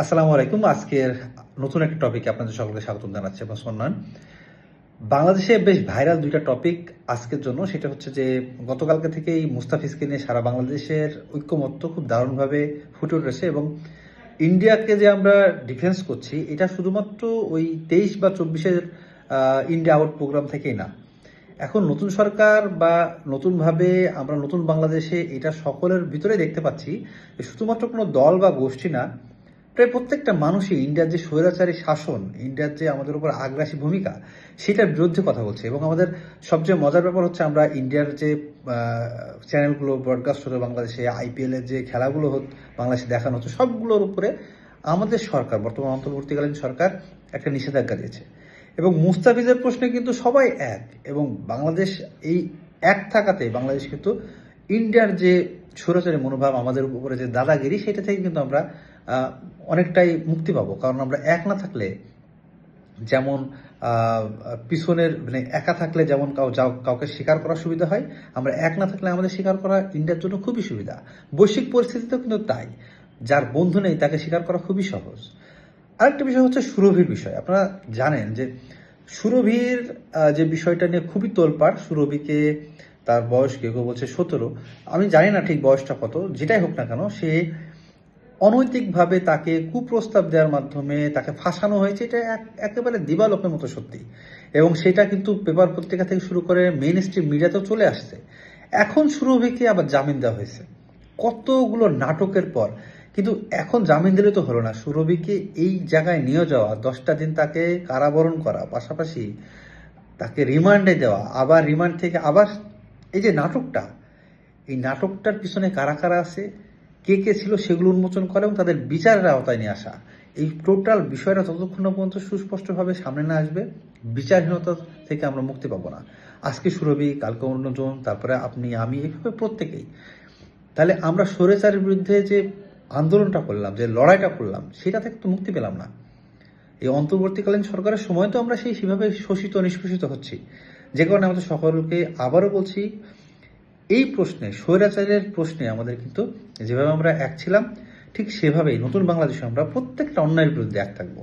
আসসালামু আলাইকুম। আজকের নতুন একটা টপিকে আপনাদের সকলকে স্বাগতম জানাচ্ছি এবং সম্মান। বাংলাদেশে বেশ ভাইরাল ২ টা টপিক আজকের জন্য। সেটা হচ্ছে যে গতকালকে থেকেই মুস্তাফিজকে নিয়ে সারা বাংলাদেশের ঐক্যমত্য খুব দারুণভাবে ফুটে উঠেছে এবং ইন্ডিয়াকে যে আমরা ডিফেন্স করছি এটা শুধুমাত্র ওই ২৩ বা ২৪ এর ইন্ডিয়া আউট প্রোগ্রাম থেকেই না। এখন নতুন সরকার বা নতুনভাবে আমরা নতুন বাংলাদেশে এটা সকলের ভিতরে দেখতে পাচ্ছি যে শুধুমাত্র কোনো দল বা গোষ্ঠী না, প্রায় প্রত্যেকটা মানুষই ইন্ডিয়ার যে স্বৈরাচারী শাসন, ইন্ডিয়ার যে আমাদের উপর আগ্রাসী ভূমিকা, সেটার বিরুদ্ধে কথা বলছে। এবং আমাদের সবচেয়ে মজার ব্যাপার হচ্ছে আমরা ইন্ডিয়ার যে চ্যানেলগুলো ব্রডকাস্ট হতো বাংলাদেশে, আইপিএল এর যে খেলাগুলো বাংলাদেশে দেখানো হতো, সবগুলোর উপরে আমাদের সরকার, বর্তমান অন্তর্বর্তীকালীন সরকার একটা নিষেধাজ্ঞা দিয়েছে। এবং মুস্তাফিজের প্রশ্নে কিন্তু সবাই এক, এবং বাংলাদেশ এই এক থাকাতে বাংলাদেশ কিন্তু ইন্ডিয়ার যে স্বৈরাচারী মনোভাব, আমাদের উপরে যে দাদাগিরি, সেটা থেকে কিন্তু আমরা অনেকটাই মুক্তি পাবো। কারণ আমরা এক না থাকলে যেমন পিছনের মানে একা থাকলে যেমন কাউকে স্বীকার করা সুবিধা হয়, আমরা এক না থাকলে আমাদের স্বীকার করা ইন্ডিয়ার জন্য খুবই সুবিধা। বৈশ্বিক পরিস্থিতিতেও কিন্তু তাই, যার বন্ধু নেই তাকে স্বীকার করা খুবই সহজ। আরেকটা বিষয় হচ্ছে সুরভির বিষয়। আপনারা জানেন যে সুরভির যে বিষয়টা নিয়ে খুবই তোলপাড়। সুরভিকে তার বয়স কেউ কেউ বলছে ১৭, আমি জানি না ঠিক বয়সটা কত, যেটাই হোক না কেন, সে অনৈতিকভাবে তাকে কুপ্রস্তাব দেওয়ার মাধ্যমে তাকে ফাঁসানো হয়েছে, এটা একেবারে দিবালোকের মতো সত্যি। এবং সেটা কিন্তু পেপার পত্রিকা থেকে শুরু করে মেইন স্ট্রিম মিডিয়াতেও চলে আসছে। এখন সুরভিকে আবার জামিন দেওয়া হয়েছে কতগুলো নাটকের পর, কিন্তু এখন জামিন দিলে তো হলো না। সুরভিকে এই জায়গায় নিয়ে যাওয়া, 10টা দিন তাকে কারাবরণ করা, পাশাপাশি তাকে রিমান্ডে দেওয়া, আবার রিমান্ড থেকে আবার এই যে নাটকটা, এই নাটকটার পিছনে কারা কারা আছে, কে কে ছিল, সেগুলো উন্মোচন করে এবং তাদের বিচারের আওতায় নিয়ে আসা। এই টোটাল বিষয়টা যতক্ষণ না পর্যন্ত সুস্পষ্টভাবে সামনে না আসবে, বিচারহীনতা থেকে আমরা মুক্তি পাবো না। আজকে সুরভি, কালকে অন্যজন, তারপরে আপনি, আমি, এইভাবে প্রত্যেকেই। তাহলে আমরা স্বৈরাচারের বিরুদ্ধে যে আন্দোলনটা করলাম, যে লড়াইটা করলাম, সেটা থেকে তো মুক্তি পেলাম না। এই অন্তর্বর্তীকালীন সরকারের সময় তো আমরা সেভাবে শোষিত নিষ্পেষিত হচ্ছি। যে কারণে আমাদের সকলকে আবারও বলছি, এই প্রশ্নে, স্বৈরাচারের প্রশ্নে আমাদের কিন্তু যেভাবে আমরা এক ছিলাম, ঠিক সেভাবেই নতুন বাংলাদেশে আমরা প্রত্যেকটা অন্যায়ের বিরুদ্ধে এক থাকবো।